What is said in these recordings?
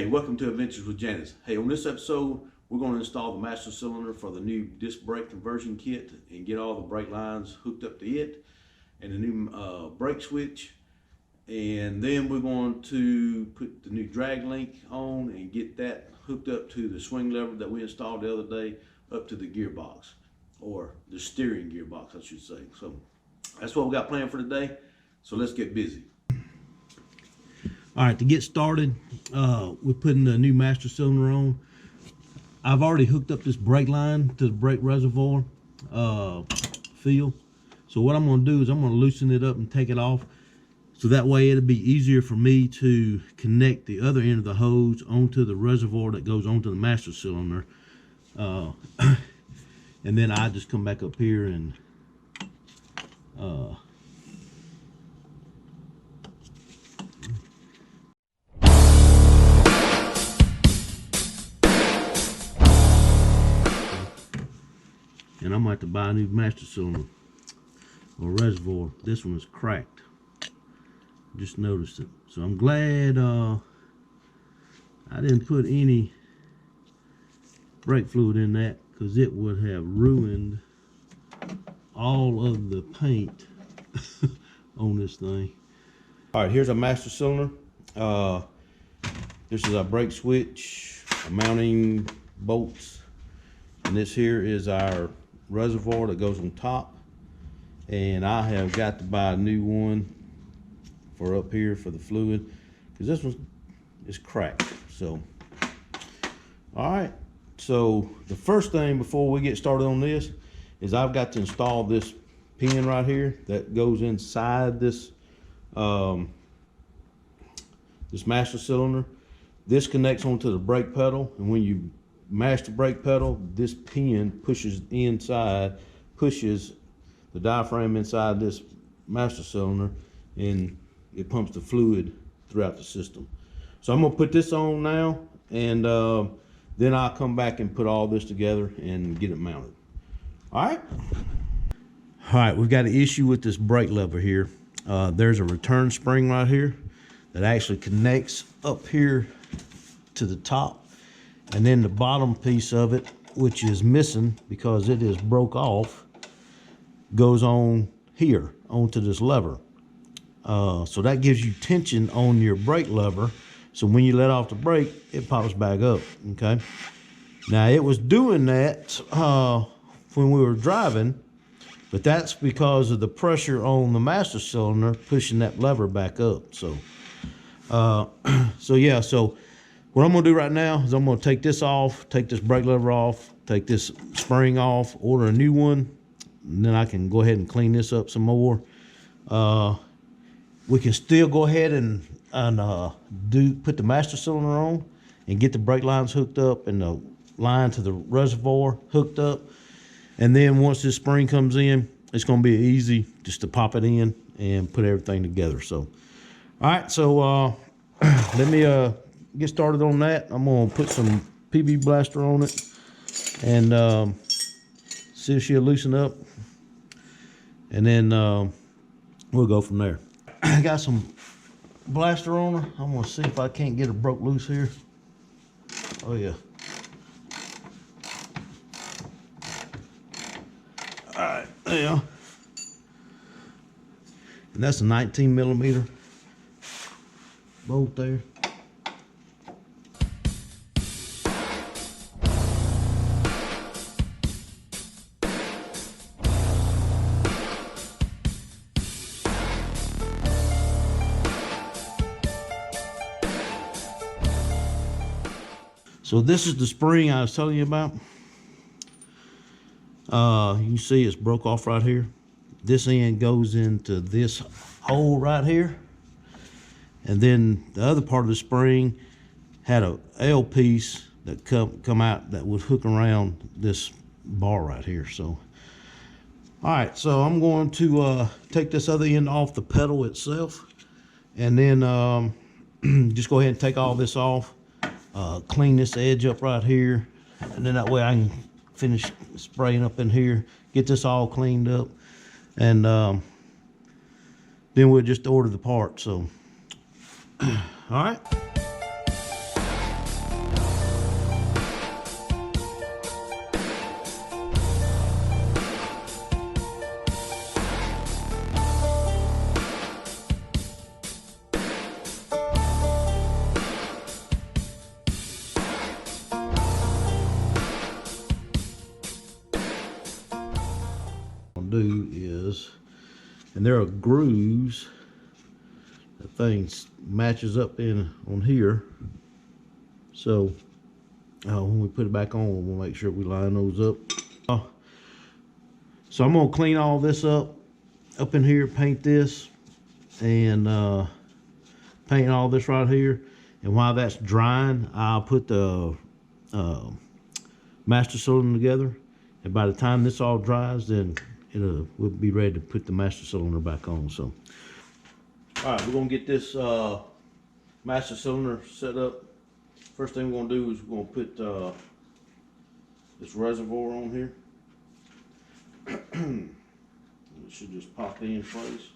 Hey, welcome to Adventures with Janis. Hey, on this episode, we're going to install the master cylinder for the new disc brake conversion kit and get all the brake lines hooked up to it and the new brake switch. And then we're going to put the new drag link on and get that hooked up to the swing lever that we installed the other day up to the gearbox, or the steering gearbox, I should say. So that's what we got planned for today. So let's get busy. All right, to get started, we're putting the new master cylinder on. I've already hooked up this brake line to the brake reservoir field. So what I'm going to do is I'm going to loosen it up and take it off. So that way it'll be easier for me to connect the other end of the hose onto the reservoir that goes onto the master cylinder. And then I just come back up here and I'm going to have to buy a new master cylinder or reservoir. This one is cracked. Just noticed it. So I'm glad I didn't put any brake fluid in that, because it would have ruined all of the paint on this thing. All right, here's our master cylinder. This is our brake switch, our mounting bolts, and this here is our reservoir that goes on top. And I have got to buy a new one for up here for the fluid, because this one is cracked. So all right, so the first thing before we get started on this is I've got to install this pin right here that goes inside this this master cylinder. This connects onto the brake pedal, and when you mash the brake pedal, this pin pushes inside, pushes the diaphragm inside this master cylinder, and it pumps the fluid throughout the system. So I'm going to put this on now, and then I'll come back and put all this together and get it mounted. All right, we've got an issue with this brake lever here. There's a return spring right here that actually connects up here to the top, and then the bottom piece of it, which is missing because it is broke off, goes on here onto this lever. So that gives you tension on your brake lever. So when you let off the brake, it pops back up, okay? Now it was doing that when we were driving, but that's because of the pressure on the master cylinder pushing that lever back up. So, yeah, so what I'm gonna do right now is I'm gonna take this off, take this brake lever off, take this spring off, order a new one, and then I can go ahead and clean this up some more. We can still go ahead and put the master cylinder on and get the brake lines hooked up and the line to the reservoir hooked up. And then once this spring comes in, it's going to be easy just to pop it in and put everything together. So, all right, so let me get started on that. I'm going to put some PB Blaster on it and see if she'll loosen up. And then we'll go from there. I got some blaster on her. I'm gonna see if I can't get her broke loose here. Oh yeah. All right, there you go. And that's a 19mm bolt there. So this is the spring I was telling you about. You can see it's broke off right here. This end goes into this hole right here. And then the other part of the spring had a L piece that come out that would hook around this bar right here. So, all right, so I'm going to take this other end off the pedal itself, and then just go ahead and take all this off. Clean this edge up right here, and then that way I can finish spraying up in here, get this all cleaned up, and then we'll just order the part. So all right. and there are grooves. That thing matches up in on here. So when we put it back on, we'll make sure we line those up. So I'm gonna clean all this up in here, paint this, and paint all this right here. And while that's drying, I'll put the master cylinder together. And by the time this all dries, then we'll be ready to put the master cylinder back on. So, all right, we're gonna get this master cylinder set up. First thing we're gonna do is we're gonna put this reservoir on here. It should just pop in place.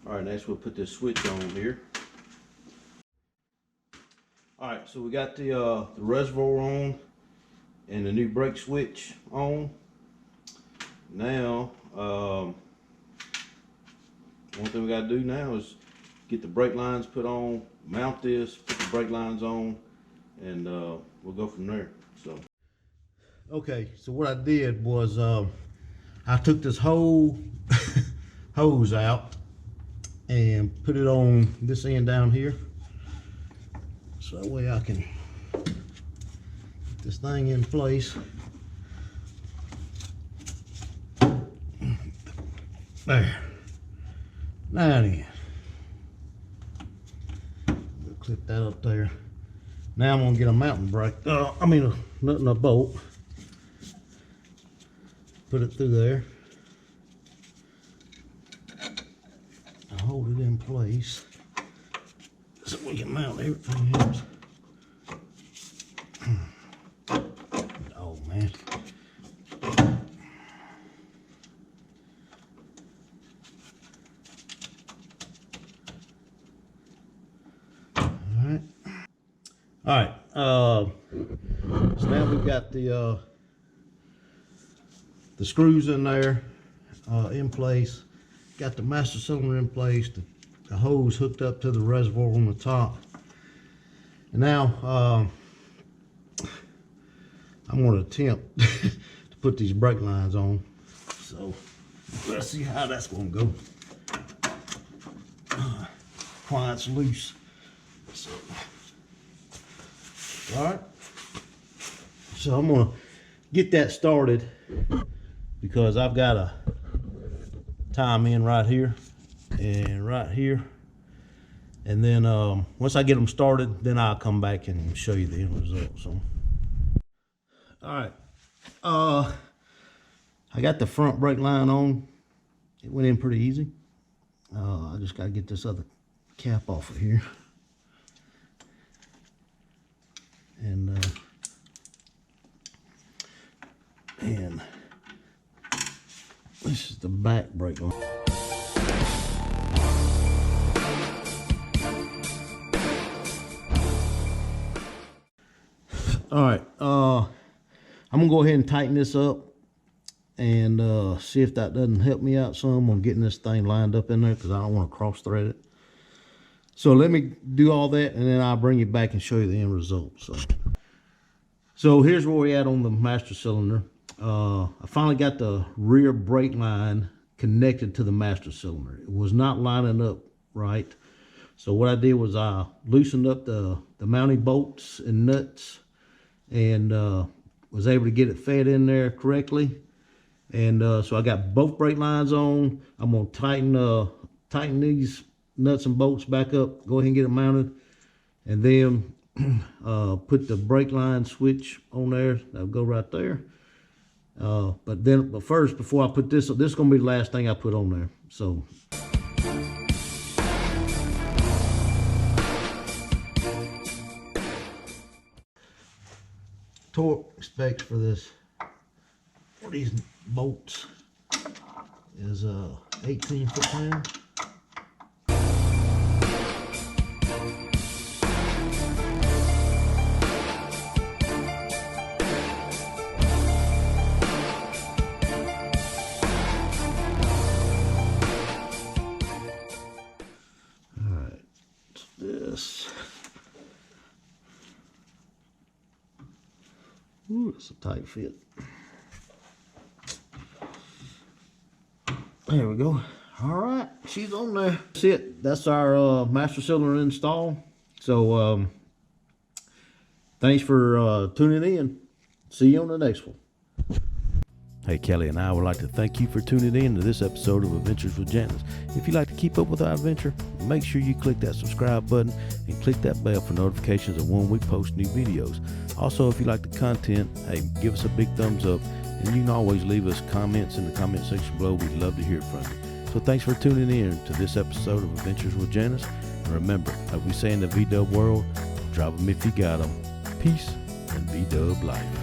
All right, next we'll put this switch on here. All right, so we got the reservoir on and the new brake switch on. Now, one thing we got to do now is get the brake lines put on, mount this, put the brake lines on, and we'll go from there. So, okay, so what I did was I took this whole hose out and put it on this end down here, so that way I can get this thing in place. There. Now then, we'll clip that up there. Now I'm gonna get a mountain brake. A nut and a bolt. Put it through there. And hold it in place so we can mount everything else. Oh man. All right, so now we've got the screws in there in place. Got the master cylinder in place, the hose hooked up to the reservoir on the top. And now I'm going to attempt to put these brake lines on. So let's see how that's going to go. Why it's loose. So, all right, so I'm gonna get that started because I've got to tie them in right here and right here, and then once I get them started, then I'll come back and show you the end result. So, all right, I got the front brake line on. It went in pretty easy. I just got to get this other cap off of here. And this is the back brake line. All right, I'm gonna go ahead and tighten this up and see if that doesn't help me out some on getting this thing lined up in there, because I don't want to cross thread it. So let me do all that, and then I'll bring you back and show you the end result. So here's where we're at on the master cylinder. I finally got the rear brake line connected to the master cylinder. It was not lining up right. So what I did was I loosened up the mounting bolts and nuts, and was able to get it fed in there correctly. And so I got both brake lines on. I'm gonna tighten these nuts and bolts back up, go ahead and get it mounted, and then put the brake line switch on there. That'll go right there. But first, before I put this is gonna be the last thing I put on there. So torque specs for these bolts is 18 foot-pound. Ooh, that's a tight fit. There we go. All right, she's on there. That's it. That's our master cylinder install. So thanks for tuning in. See you on the next one. Hey, Kelly and I would like to thank you for tuning in to this episode of Adventures with Janis. If you'd like to keep up with our adventure, make sure you click that subscribe button and click that bell for notifications of when we post new videos. Also, if you like the content, hey, give us a big thumbs up, and you can always leave us comments in the comment section below. We'd love to hear from you. So thanks for tuning in to this episode of Adventures with Janis. And remember, like we say in the V-Dub world, drop them if you got them. Peace and V-Dub life.